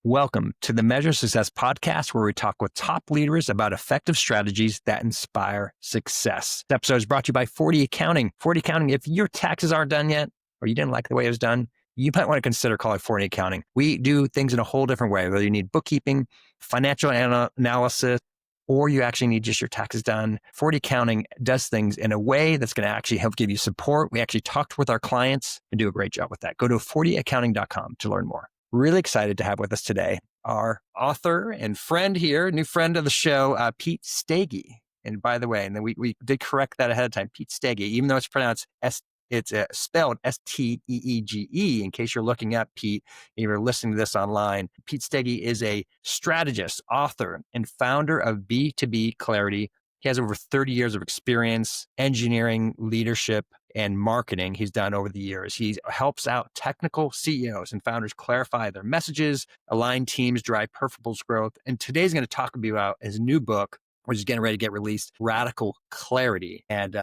Welcome to the Measure Success podcast, where we talk with top leaders about effective strategies that inspire success. This episode is brought to you by 40 Accounting. 40 Accounting, if your taxes aren't done yet, or you didn't like the way it was done, you might want to consider calling 40 Accounting. We do things in a whole different way, whether you need bookkeeping, financial analysis, or you actually need just your taxes done. 40 Accounting does things in a way that's going to actually help give you support. We actually talked with our clients and do a great job with that. Go to 40accounting.com to learn more. Really excited to have with us today our author and friend here, new friend of the show, Pete Steege. And by the way, and then we did correct that ahead of time, Pete Steege, even though it's pronounced it's spelled Steege. In case you're looking up Pete, and you're listening to this online, Pete Steege is a strategist, author, and founder of B2B Clarity. He has over 30 years of experience, engineering, leadership, and marketing he's done over the years. He helps out technical CEOs and founders clarify their messages, align teams, drive purposeful growth. And today's going to talk about his new book, which is getting ready to get released, Radical Clarity. And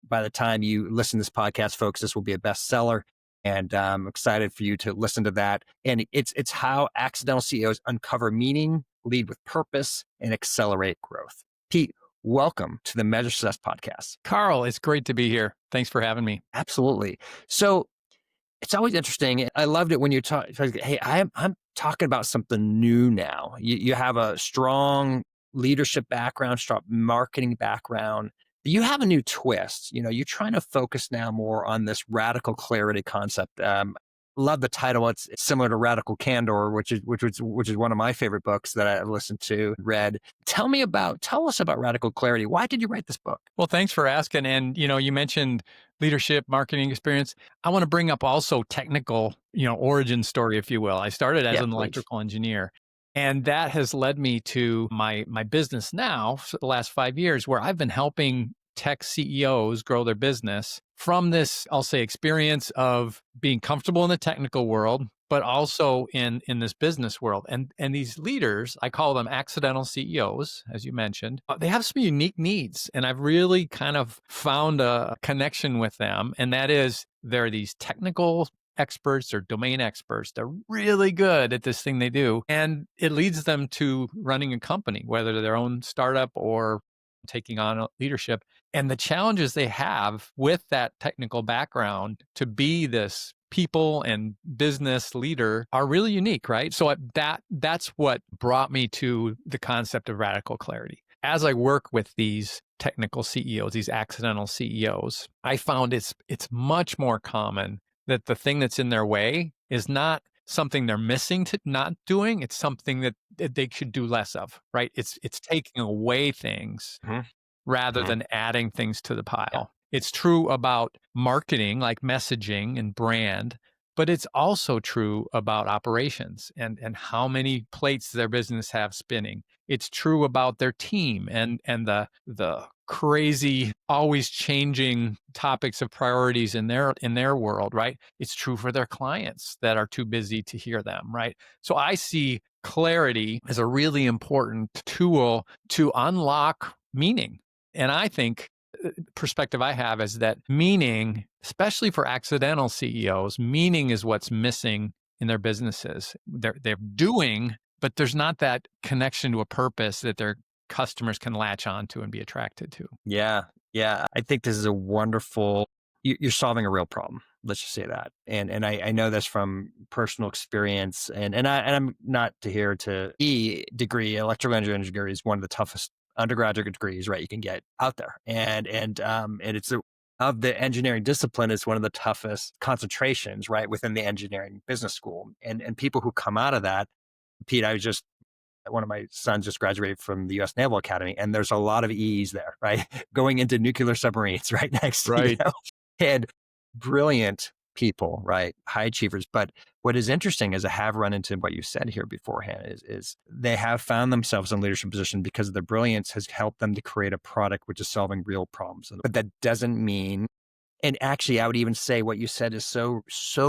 by the time you listen to this podcast, folks, this will be a bestseller. And I'm excited for you to listen to that. And it's how accidental CEOs uncover meaning, lead with purpose, and accelerate growth. Pete, welcome to the Measure Success podcast. Carl, it's great to be here. Thanks for having me. Absolutely. So it's always interesting. I loved it when you talk, hey, I'm talking about something new now. You have a strong leadership background, strong marketing background. You have a new twist. You're trying to focus now more on this radical clarity concept. Love the title. It's similar to Radical Candor, which is one of my favorite books that I've listened to, read. Tell us about Radical Clarity. Why did you write this book? Well, thanks for asking. And, you mentioned leadership, marketing experience. I want to bring up also technical, origin story, if you will. I started as an electrical engineer, and that has led me to my business now for the last 5 years, where I've been helping tech CEOs grow their business from this, I'll say, experience of being comfortable in the technical world, but also in this business world. And these leaders, I call them accidental CEOs, as you mentioned, they have some unique needs. And I've really kind of found a connection with them. And that is, they're these technical experts or domain experts. They're really good at this thing they do. And it leads them to running a company, whether they're their own startup or taking on leadership. And the challenges they have with that technical background to be this people and business leader are really unique, right? So that's what brought me to the concept of radical clarity. As I work with these technical CEOs, these accidental CEOs, I found it's much more common that the thing that's in their way is not something they're missing to not doing. It's something that they should do less of, right? It's taking away things rather than adding things to the pile. Yeah. It's true about marketing, like messaging and brand, but it's also true about operations and how many plates their business have spinning. It's true about their team and the crazy, always changing topics of priorities in their world, right? It's true for their clients that are too busy to hear them, right? So I see clarity as a really important tool to unlock meaning. And I think perspective I have is that meaning, especially for accidental CEOs, meaning is what's missing in their businesses. They're doing, but there's not that connection to a purpose that their customers can latch onto and be attracted to. Yeah. I think this is a wonderful, you're solving a real problem. Let's just say that. And I know this from personal experience, and I'm not here to degree. Electrical engineering degree is one of the toughest undergraduate degrees, right, you can get out there. And it's of the engineering discipline, it's one of the toughest concentrations, right, within the engineering business school. And people who come out of that, Pete, one of my sons just graduated from the U.S. Naval Academy, and there's a lot of EEs there, right, going into nuclear submarines right next to and brilliant people, right, high achievers. But what is interesting is I have run into what you said here beforehand is they have found themselves in a leadership position because their brilliance has helped them to create a product which is solving real problems. But that doesn't mean, and actually I would even say what you said is so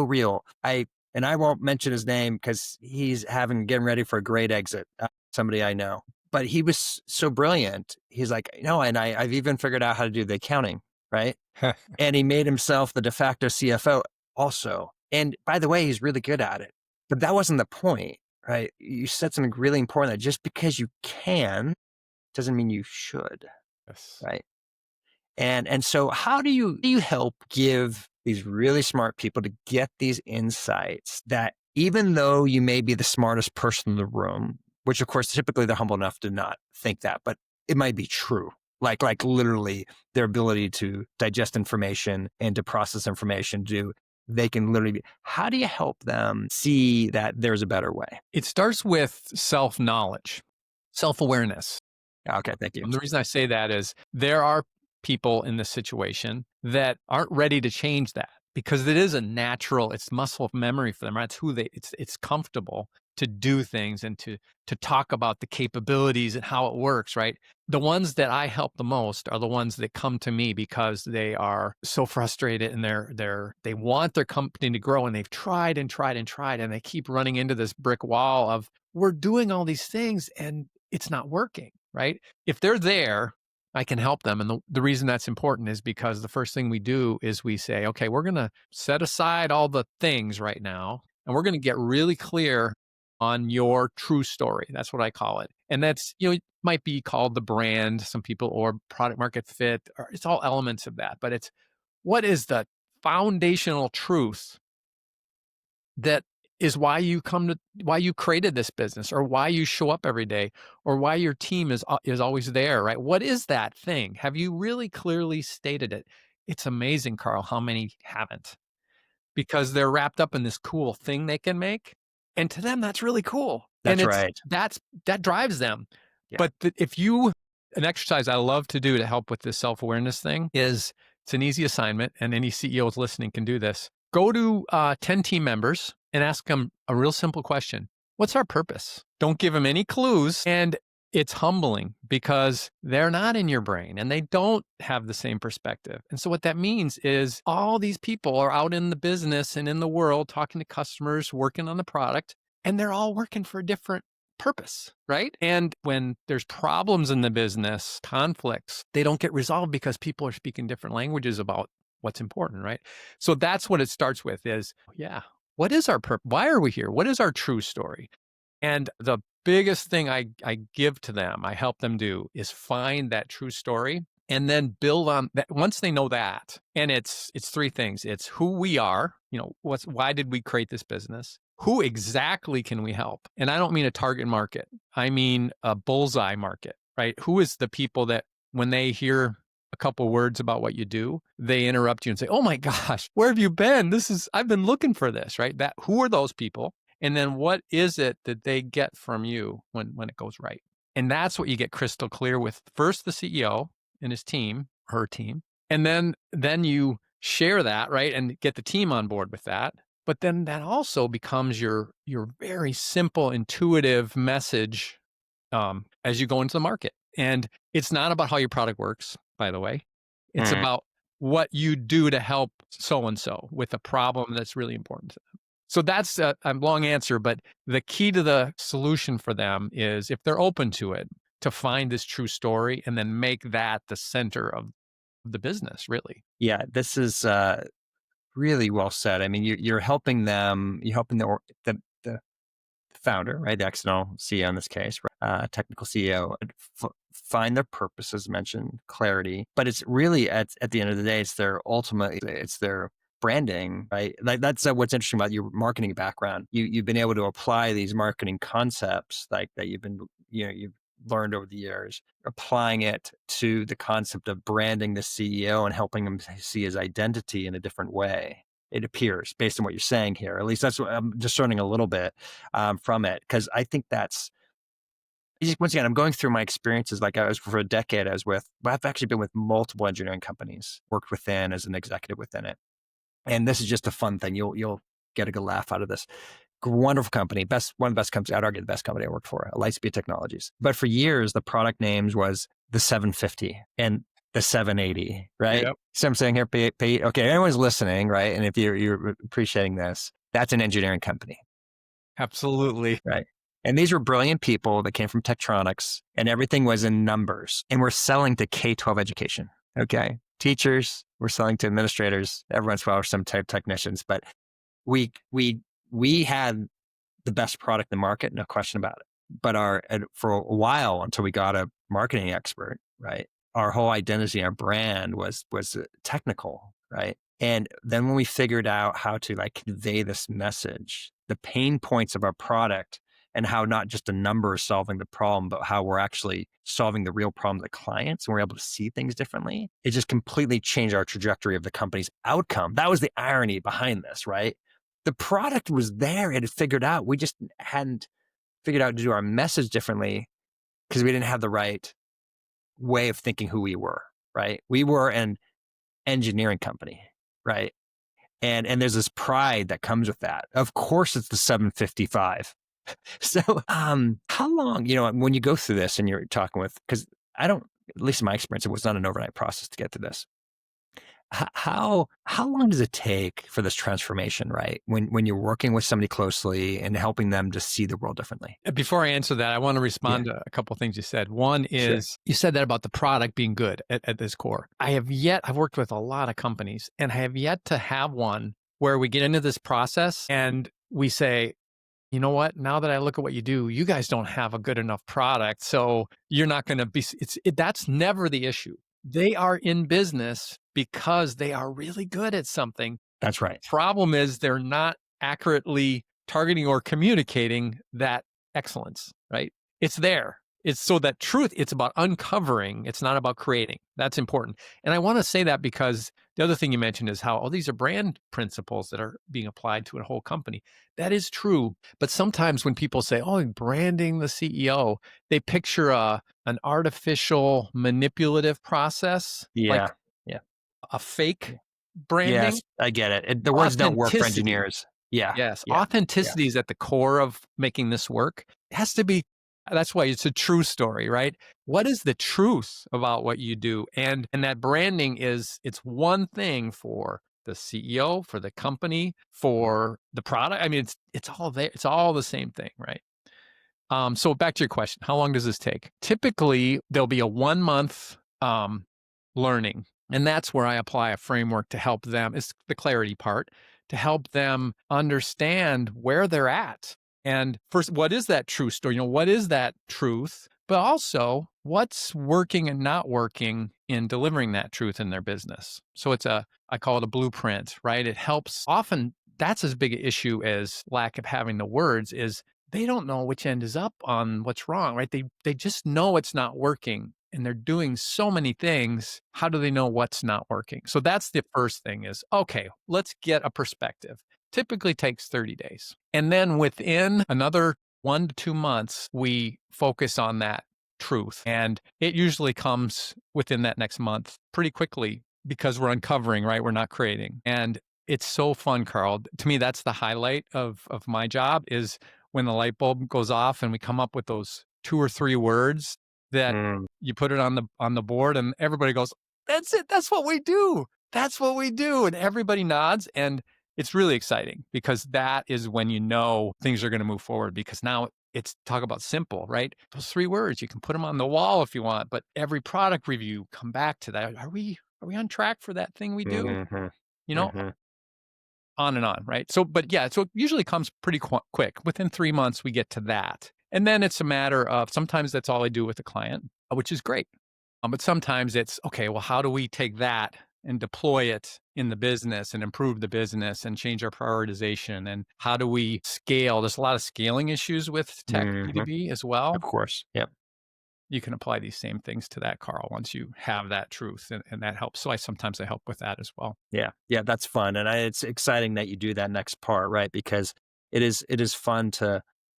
real. I won't mention his name because he's getting ready for a great exit, somebody I know. But he was so brilliant. He's like, and I've even figured out how to do the accounting, right? And he made himself the de facto CFO also. And by the way, he's really good at it. But that wasn't the point. right? You said something really important, that just because you can doesn't mean you should, Yes. right? And so how do you help give these really smart people to get these insights that even though you may be the smartest person in the room, which of course typically they're humble enough to not think that, but it might be true. Like literally their ability to digest information and to process information, they can literally be, how do you help them see that there's a better way? It starts with self-knowledge, self-awareness. Okay, thank you. And the reason I say that is there are people in this situation that aren't ready to change that because it is a natural, it's muscle memory for them, right? It's who it's comfortable to do things and to talk about the capabilities and how it works, right? The ones that I help the most are the ones that come to me because they are so frustrated and they want their company to grow, and they've tried and tried and tried, and they keep running into this brick wall of, we're doing all these things and it's not working, right? If they're there, I can help them. And the reason that's important is because the first thing we do is we say, okay, we're going to set aside all the things right now, and we're going to get really clear on your true story. That's what I call it. And that's, it might be called the brand, some people, or product market fit, or it's all elements of that. But it's, what is the foundational truth that is why you created this business, or why you show up every day, or why your team is always there, right? What is that thing? Have you really clearly stated it? It's amazing, Carl, how many haven't, because they're wrapped up in this cool thing they can make, and to them that's really cool, and That's right. that drives them. Yeah. But an exercise I love to do to help with this self-awareness thing is, it's an easy assignment, and any CEOs listening can do this. Go to 10 team members and ask them a real simple question. What's our purpose? Don't give them any clues. And it's humbling because they're not in your brain and they don't have the same perspective. And so what that means is all these people are out in the business and in the world talking to customers, working on the product, and they're all working for a different purpose, right? And when there's problems in the business, conflicts, they don't get resolved because people are speaking different languages about what's important, right? So that's what it starts with is, yeah, what is our purpose? Why are we here? What is our true story? And the biggest thing I give to them, I help them do, is find that true story and then build on that. Once they know that, and it's three things. It's who we are, why did we create this business? Who exactly can we help? And I don't mean a target market. I mean a bullseye market, right? Who is the people that when they hear a couple words about what you do, they interrupt you and say, "Oh my gosh, where have you been? I've been looking for this," right? Who are those people? And then what is it that they get from you when it goes right? And that's what you get crystal clear with first the CEO and his team, her team. And then you share that, right? And get the team on board with that. But then that also becomes your very simple, intuitive message as you go into the market. And it's not about how your product works, by the way. It's about what you do to help so-and-so with a problem that's really important to them. So that's a long answer, but the key to the solution for them is, if they're open to it, to find this true story and then make that the center of the business, really. Yeah, this is really well said. I mean, you're helping them, you're helping the founder, right? The external CEO in this case, technical CEO, find their purpose, as mentioned, clarity. But it's really at the end of the day, it's their branding, right? Like that's what's interesting about your marketing background. You've been able to apply these marketing concepts like that you've learned over the years, applying it to the concept of branding the CEO and helping him see his identity in a different way. It appears, based on what you're saying here. At least that's what I'm discerning a little bit from it, because I think once again, I'm going through my experiences. Like I was for a decade, I've actually been with multiple engineering companies, worked within as an executive within it. And this is just a fun thing. You'll get a good laugh out of this. Wonderful company, one of the best companies. I'd argue the best company I worked for, Lightspeed Technologies. But for years, the product names was the 750 and the 780, right? Yep. So I'm saying here, Pete, okay, everyone's listening, right? And if you're appreciating this, that's an engineering company. Absolutely. Right. And these were brilliant people that came from Tektronix, and everything was in numbers. And we're selling to K-12 education. Okay. Teachers, we're selling to administrators, everyone's well, some type technicians. But we had the best product in the market, no question about it. But for a while, until we got a marketing expert, right, our whole identity, our brand was technical, right? And then when we figured out how to like convey this message, the pain points of our product, and how not just a number is solving the problem, but how we're actually solving the real problem of the clients, and we're able to see things differently, it just completely changed our trajectory of the company's outcome. That was the irony behind this, right? The product was there, it had figured out. We just hadn't figured out to do our message differently because we didn't have the right way of thinking who we were, right? We were an engineering company, right? And there's this pride that comes with that. Of course, it's the 755. So, how long, when you go through this and you're talking with, because at least in my experience, it was not an overnight process to get to this. How long does it take for this transformation, right? When you're working with somebody closely and helping them to see the world differently? Before I answer that, I want to respond to a couple of things you said. One is you said that about the product being good at this core. I've worked with a lot of companies, and I have yet to have one where we get into this process and we say, you know what? Now that I look at what you do, you guys don't have a good enough product. So you're not going to be, that's never the issue. They are in business because they are really good at something. That's right. Problem is they're not accurately targeting or communicating that excellence, right? It's there. It's so that truth, it's about uncovering. It's not about creating. That's important. And I want to say that because the other thing you mentioned is how, these are brand principles that are being applied to a whole company. That is true. But sometimes when people say, branding the CEO, they picture an artificial manipulative process. Yeah. Like a fake branding. Yes, I get it. The words don't work for engineers. Yeah. Yes. Yeah. Authenticity is at the core of making this work. It has to be. That's why it's a true story, right? What is the truth about what you do? And that branding it's one thing for the CEO, for the company, for the product. I mean, it's all there. It's all the same thing, right? So back to your question, how long does this take? Typically, there'll be a 1-month learning. And that's where I apply a framework to help them. It's the clarity part, to help them understand where they're at. And first, what is that true story? What is that truth? But also, what's working and not working in delivering that truth in their business? So I call it a blueprint, right? It helps. Often, that's as big an issue as lack of having the words is they don't know which end is up on what's wrong, right? They just know it's not working. And they're doing so many things. How do they know what's not working? So that's the first thing is, okay, let's get a perspective. Typically takes 30 days. And then within another 1 to 2 months, we focus on that truth. And it usually comes within that next month pretty quickly because we're uncovering, right? We're not creating. And it's so fun, Carl. To me, that's the highlight of my job is when the light bulb goes off and we come up with those 2 or 3 words that you put it on the board and everybody goes, that's it. That's what we do. That's what we do. And everybody nods. And it's really exciting because that is when things are going to move forward because now it's talk about simple, right? Those 3 words, you can put them on the wall if you want, but every product review, come back to that. Are we on track for that thing we do? On and on, right? So it usually comes pretty quick. Within 3 months, we get to that. And then it's a matter of sometimes that's all I do with the client, which is great. But sometimes it's, okay, well, how do we take that and deploy it in the business and improve the business and change our prioritization? And how do we scale? There's a lot of scaling issues with tech B2B as well. Of course. Yep. You can apply these same things to that, Carl, once you have that truth and that helps. So sometimes I help with that as well. Yeah. Yeah. That's fun. And it's exciting that you do that next part, right? Because it is fun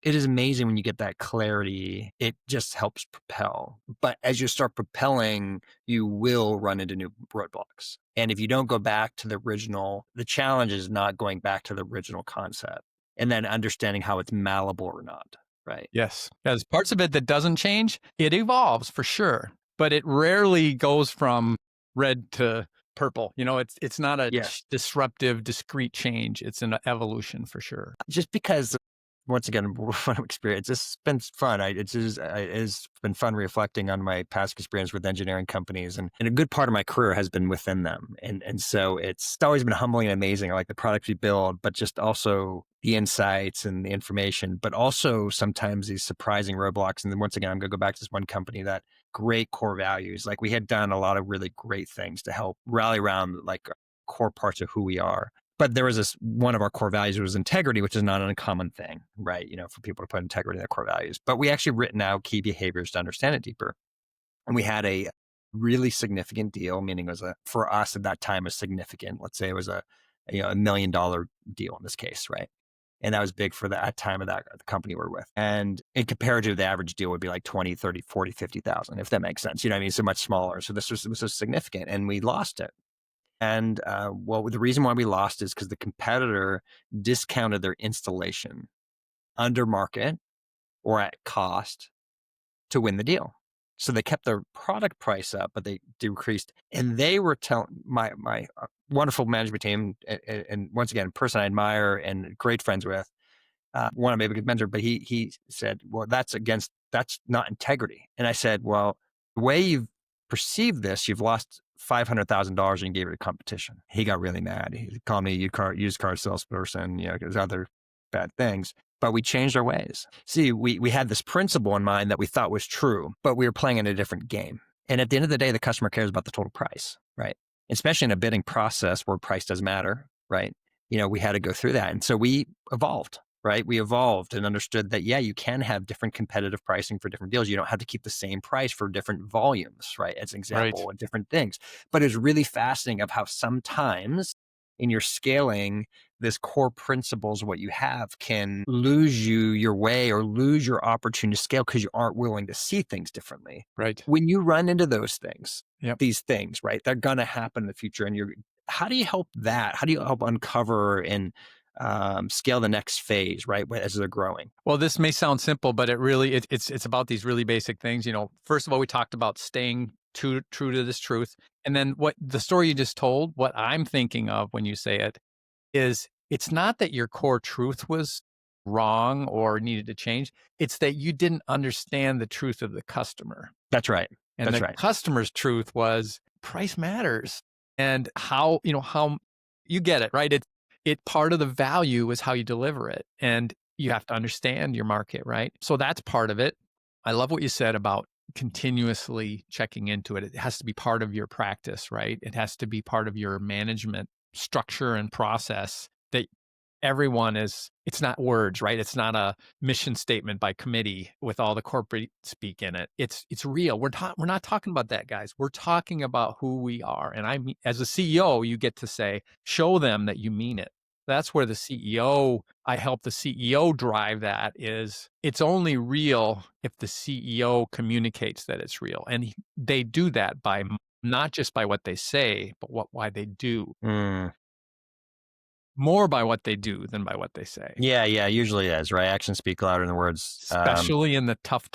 it is amazing when you get that clarity. It just helps propel. But as you start propelling, you will run into new roadblocks. And if you don't go back to the challenge is not going back to the original concept and then understanding how it's malleable or not, right? Yes. There's parts of it that doesn't change. It evolves for sure, but it rarely goes from red to purple. It's not a disruptive, discrete change. It's an evolution for sure. Just because once again, fun experience. It's been fun. It's been fun reflecting on my past experience with engineering companies, and a good part of my career has been within them. And so it's always been humbling and amazing. I like the products we build, but just also the insights and the information, but also sometimes these surprising roadblocks. And then once again, I'm going to go back to this one company that great core values. Like we had done a lot of really great things to help rally around like core parts of who we are. But there was this one of our core values was integrity, which is not an uncommon thing, right? For people to put integrity in their core values. But we actually written out key behaviors to understand it deeper. And we had a really significant deal, meaning it was for us at that time, a significant, let's say it was $1 million deal in this case, right? And that was big for that time of that the company we're with. And in comparative, the average deal would be like 20, 30, 40, 50,000, if that makes sense. You know what I mean? So much smaller. So this was significant and we lost it. And the reason why we lost is because the competitor discounted their installation under market or at cost to win the deal. So they kept their product price up, but they decreased. And they were telling my wonderful management team, and once again, a person I admire and great friends with, one of my biggest mentor, but he said, well, that's not integrity. And I said, well, the way you've perceived this, you've lost $500,000 and gave it to competition. He got really mad. He called me a used car salesperson, there's other bad things. But we changed our ways. See, we had this principle in mind that we thought was true, but we were playing in a different game. And at the end of the day, the customer cares about the total price, right? Especially in a bidding process where price does matter, right? We had to go through that. And so we evolved. Right? We evolved and understood that, yeah, you can have different competitive pricing for different deals. You don't have to keep the same price for different volumes, right? As an example, and different things. But it's really fascinating of how sometimes in your scaling, this core principles, what you have can lose you your way or lose your opportunity to scale because you aren't willing to see things differently. Right. When you run into those things, Yep. these things, right? They're going to happen in the future. And how do you help that? How do you help uncover and scale the next phase, right? As they're growing. Well, this may sound simple, but it's about these really basic things. First of all, we talked about staying true to this truth. And then what the story you just told, what I'm thinking of when you say it is it's not that your core truth was wrong or needed to change. It's that you didn't understand the truth of the customer. That's right. And the customer's truth was price matters. And how you get it, right? It part of the value is how you deliver it. And you have to understand your market, right? So that's part of it. I love what you said about continuously checking into it. It has to be part of your practice, right? It has to be part of your management structure and process that it's not words, right? It's not a mission statement by committee with all the corporate speak in it. It's real. We're not talking about that, guys. We're talking about who we are. And as a CEO, you get to show them that you mean it. That's where I help the CEO drive that is it's only real if the CEO communicates that it's real. And they do that by not just by what they say, but why they do. More by what they do than by what they say. Yeah, usually is, right? Actions speak louder than words. Especially in the tough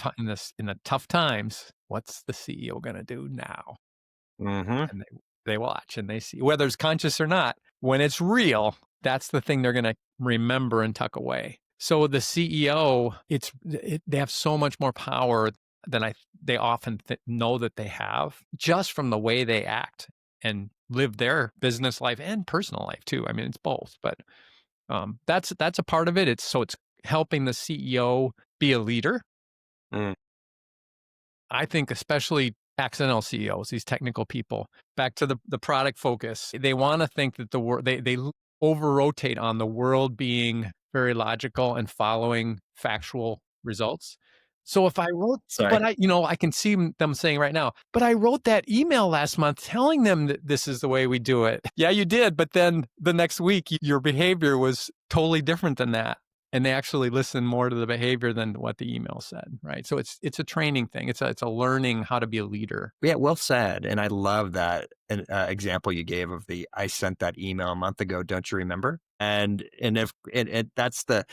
times, what's the CEO going to do now? Mm-hmm. And they watch and they see whether it's conscious or not. When it's real, that's the thing they're going to remember and tuck away. So the CEO, they have so much more power than they often know that they have just from the way they act and live their business life and personal life too. I mean, it's both, but that's a part of it. It's helping the CEO be a leader. I think especially accidental CEOs, these technical people, back to the product focus, they want to think that the world, they over-rotate on the world being very logical and following factual results. So if I wrote, but I can see them saying right now, but I wrote that email last month telling them that this is the way we do it. Yeah, you did. But then the next week, your behavior was totally different than that. And they actually listen more to the behavior than what the email said, right? So it's a training thing. It's a learning how to be a leader. Yeah, well said. And I love that example you gave of I sent that email a month ago. Don't you remember? And if that's the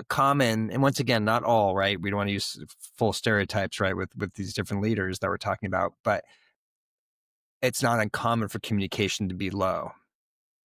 common, and once again, not all, right? We don't want to use full stereotypes, right? With these different leaders that we're talking about, but it's not uncommon for communication to be low,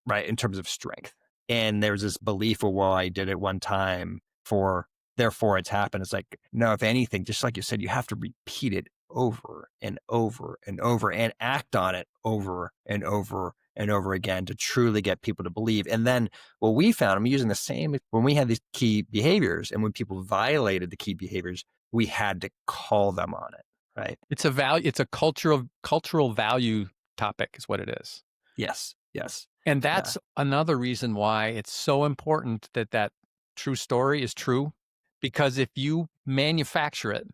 right? In terms of strength. And there's this belief of, well, I did it one time. for therefore it's happened. It's like, no, if anything, just like you said, you have to repeat it over and over and over and act on it over and over and over again to truly get people to believe. And then what we found, I'm using the same when we had these key behaviors and when people violated the key behaviors, we had to call them on it. Right. It's a cultural value topic is what it is. Yes. Yes. And that's another reason why it's so important that true story is true, because if you manufacture it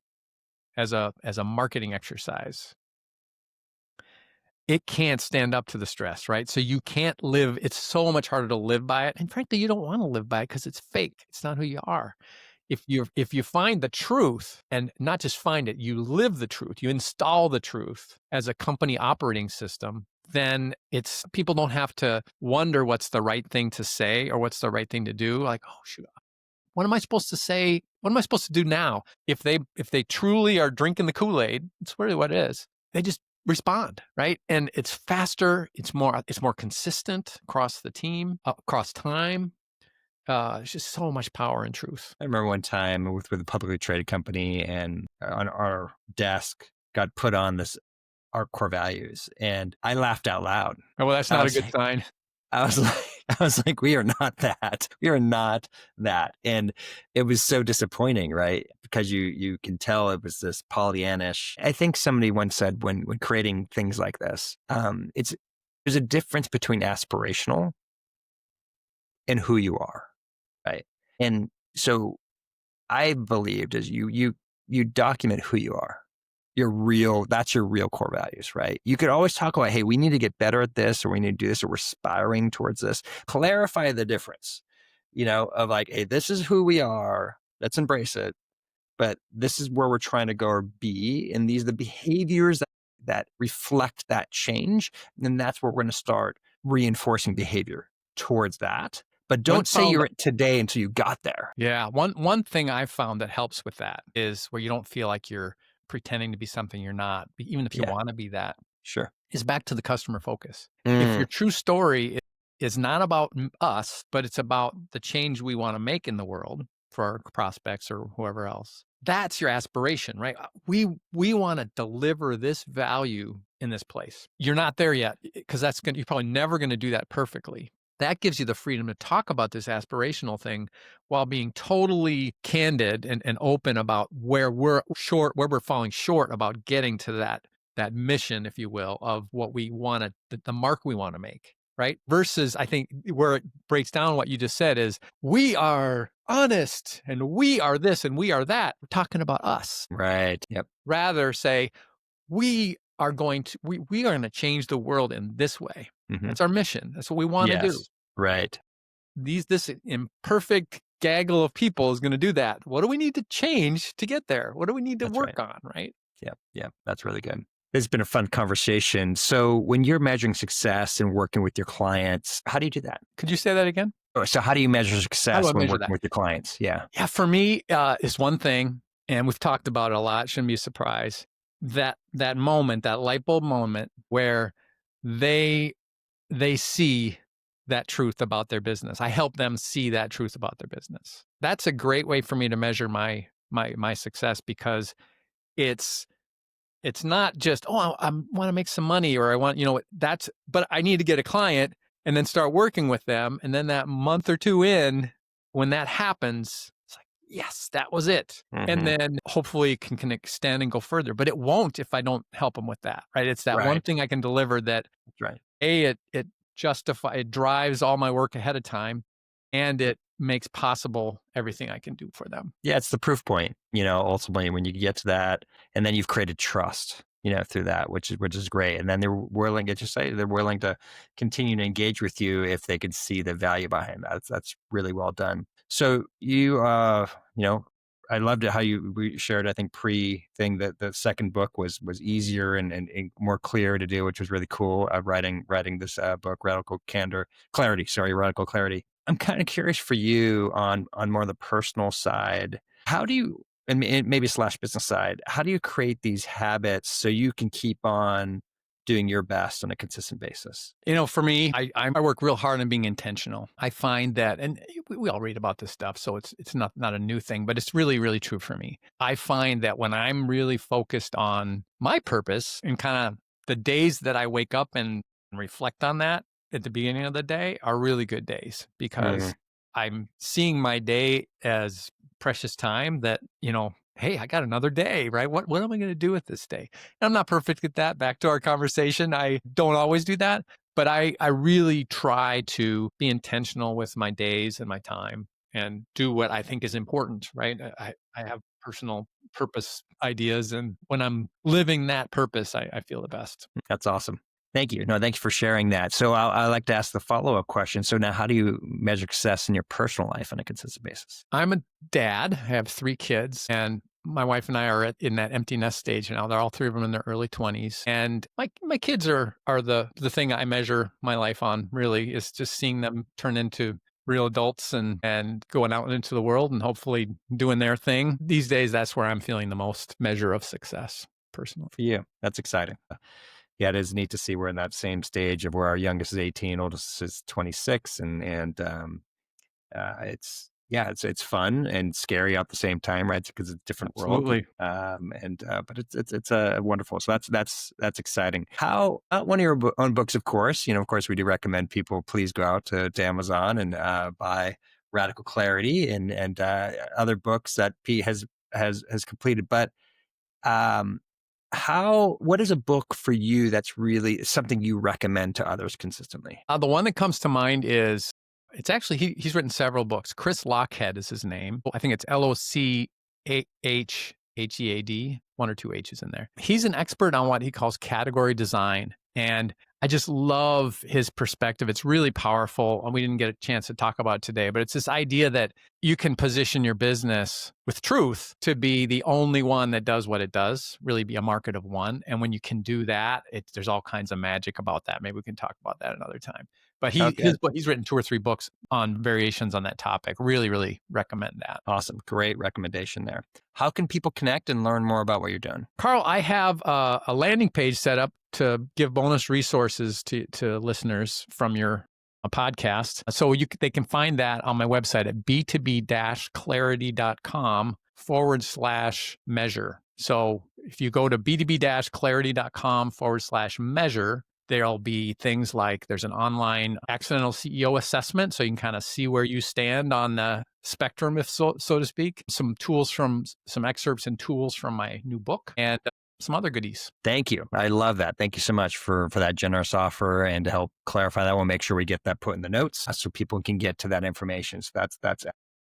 as a marketing exercise, it can't stand up to the stress, right? So you can't live, it's so much harder to live by it. And frankly, you don't want to live by it because it's fake. It's not who you are. If you find the truth, and not just find it, you live the truth, you install the truth as a company operating system, then people don't have to wonder what's the right thing to say or what's the right thing to do. Like, oh shoot, what am I supposed to say? What am I supposed to do now? If they truly are drinking the Kool-Aid, it's really what it is. They just respond, right? And it's faster. It's more consistent across the team, across time. It's just so much power in truth. I remember one time with a publicly traded company, and on our desk got put on our core values, and I laughed out loud. Oh, well, that's not a good sign. I was like, we are not that. We are not that. And it was so disappointing, right? Because you can tell it was this Pollyannish. I think somebody once said when creating things like this, there's a difference between aspirational and who you are, right? And so I believed as you document who you are. That's your real core values, right? You could always talk about, hey, we need to get better at this, or we need to do this, or we're aspiring towards this. Clarify the difference, of like, hey, this is who we are. Let's embrace it. But this is where we're trying to go or be. And these are the behaviors that reflect that change. And that's where we're going to start reinforcing behavior towards that. But don't say you're it today until you got there. Yeah. One thing I've found that helps with that is where you don't feel like you're pretending to be something you're not, even if you want to be that. Sure. Is back to the customer focus. If your true story is not about us, but it's about the change we want to make in the world for our prospects or whoever else, that's your aspiration, right? We want to deliver this value in this place. You're not there yet, because you're probably never going to do that perfectly. That gives you the freedom to talk about this aspirational thing while being totally candid and open about where we're falling short about getting to that mission, if you will, of what we want the mark we want to make, right? Versus, I think where it breaks down what you just said is, we are honest and we are this and we are that. We're talking about us. Right. Yep. Rather say, we are going to change the world in this way. Mm-hmm. That's our mission. That's what we want to do. Right. This imperfect gaggle of people is going to do that. What do we need to change to get there? What do we need to work on, right? Yeah. Yeah. That's really good. It's been a fun conversation. So when you're measuring success and working with your clients, how do you do that? Could you say that again? So how do you measure success when working with your clients? Yeah. Yeah. For me, it's one thing, and we've talked about it a lot. Shouldn't be a surprise. That moment, that light bulb moment where they see that truth about their business. I help them see that truth about their business. That's a great way for me to measure my success, because it's not just, I want to make some money, or I want, but I need to get a client and then start working with them. And then that month or two in, when that happens, it's like, yes, that was it. Mm-hmm. And then hopefully can extend and go further, but it won't if I don't help them with that, right? It's that one thing I can deliver that, it drives all my work ahead of time, and it makes possible everything I can do for them. Yeah, it's the proof point, ultimately when you get to that, and then you've created trust, through that, which is great. And then they're willing, they're willing to continue to engage with you if they can see the value behind that. That's really well done. So you, I loved it how we shared, I think pre-thing that the second book was easier and more clear to do, which was really cool. Writing this book, Radical Clarity. I'm kind of curious for you on more of the personal side. How do you, and maybe / business side, how do you create these habits so you can keep on doing your best on a consistent basis? For me, I work real hard on being intentional. I find that, and we all read about this stuff, so it's not a new thing, but it's really, really true for me. I find that when I'm really focused on my purpose and kind of the days that I wake up and reflect on that at the beginning of the day are really good days because I'm seeing my day as precious time that, hey, I got another day, right? What am I going to do with this day? And I'm not perfect at that. Back to our conversation. I don't always do that, but I really try to be intentional with my days and my time and do what I think is important, right? I have personal purpose ideas. And when I'm living that purpose, I feel the best. That's awesome. Thank you. No, thanks for sharing that. So I like to ask the follow-up question. So now how do you measure success in your personal life on a consistent basis? I'm a dad. I have 3 kids, and my wife and I are in that empty nest stage now. They're all 3 of them in their early 20s. And my kids are the thing I measure my life on, really, is just seeing them turn into real adults and going out into the world and hopefully doing their thing. These days, that's where I'm feeling the most measure of success personally. For you, that's exciting. Yeah, it is neat to see we're in that same stage of where our youngest is 18, oldest is 26, and it's fun and scary at the same time, right? Because it's a different Absolutely. world. But it's a wonderful. So that's exciting. How one of your own books, of course. Of course, we do recommend people please go out to Amazon and buy Radical Clarity and other books that Pete has completed. But what is a book for you that's really something you recommend to others consistently? The one that comes to mind is, it's actually, he's written several books. Chris Lochhead is his name. I think it's Lochhead, 1 or 2 H's in there. He's an expert on what he calls category design. And I just love his perspective. It's really powerful. And we didn't get a chance to talk about it today, but it's this idea that you can position your business with truth to be the only one that does what it does, really be a market of one. And when you can do that, there's all kinds of magic about that. Maybe we can talk about that another time. But he's written 2 or 3 books on variations on that topic. Really, really recommend that. Awesome. Great recommendation there. How can people connect and learn more about what you're doing? Carl, I have a landing page set up to give bonus resources to listeners from your podcast. So they can find that on my website at b2b-clarity.com/measure. So if you go to b2b-clarity.com/measure, there'll be things like there's an online accidental CEO assessment. So you can kind of see where you stand on the spectrum, if so to speak, some excerpts and tools from my new book, and some other goodies. Thank you. I love that. Thank you so much for that generous offer, and to help clarify that, we'll make sure we get that put in the notes so people can get to that information. So that's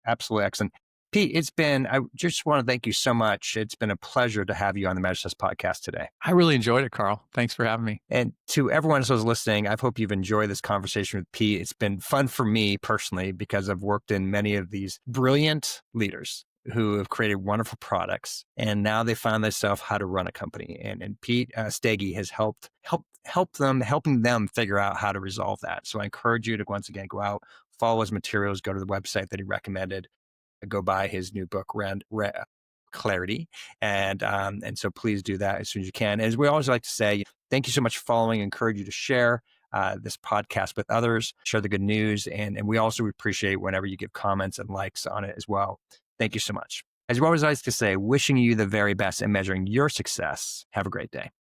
absolutely excellent. Pete, I just want to thank you so much. It's been a pleasure to have you on the Measure Success podcast today. I really enjoyed it, Carl. Thanks for having me. And to everyone who's listening, I hope you've enjoyed this conversation with Pete. It's been fun for me personally because I've worked in many of these brilliant leaders who have created wonderful products, and now they find themselves how to run a company. And Pete Steege has helping them figure out how to resolve that. So I encourage you to once again go out, follow his materials, go to the website that he recommended, go buy his new book, Clarity. And so please do that as soon as you can. As we always like to say, thank you so much for following. I encourage you to share this podcast with others, share the good news. And we also appreciate whenever you give comments and likes on it as well. Thank you so much. As we always like to say, wishing you the very best in measuring your success. Have a great day.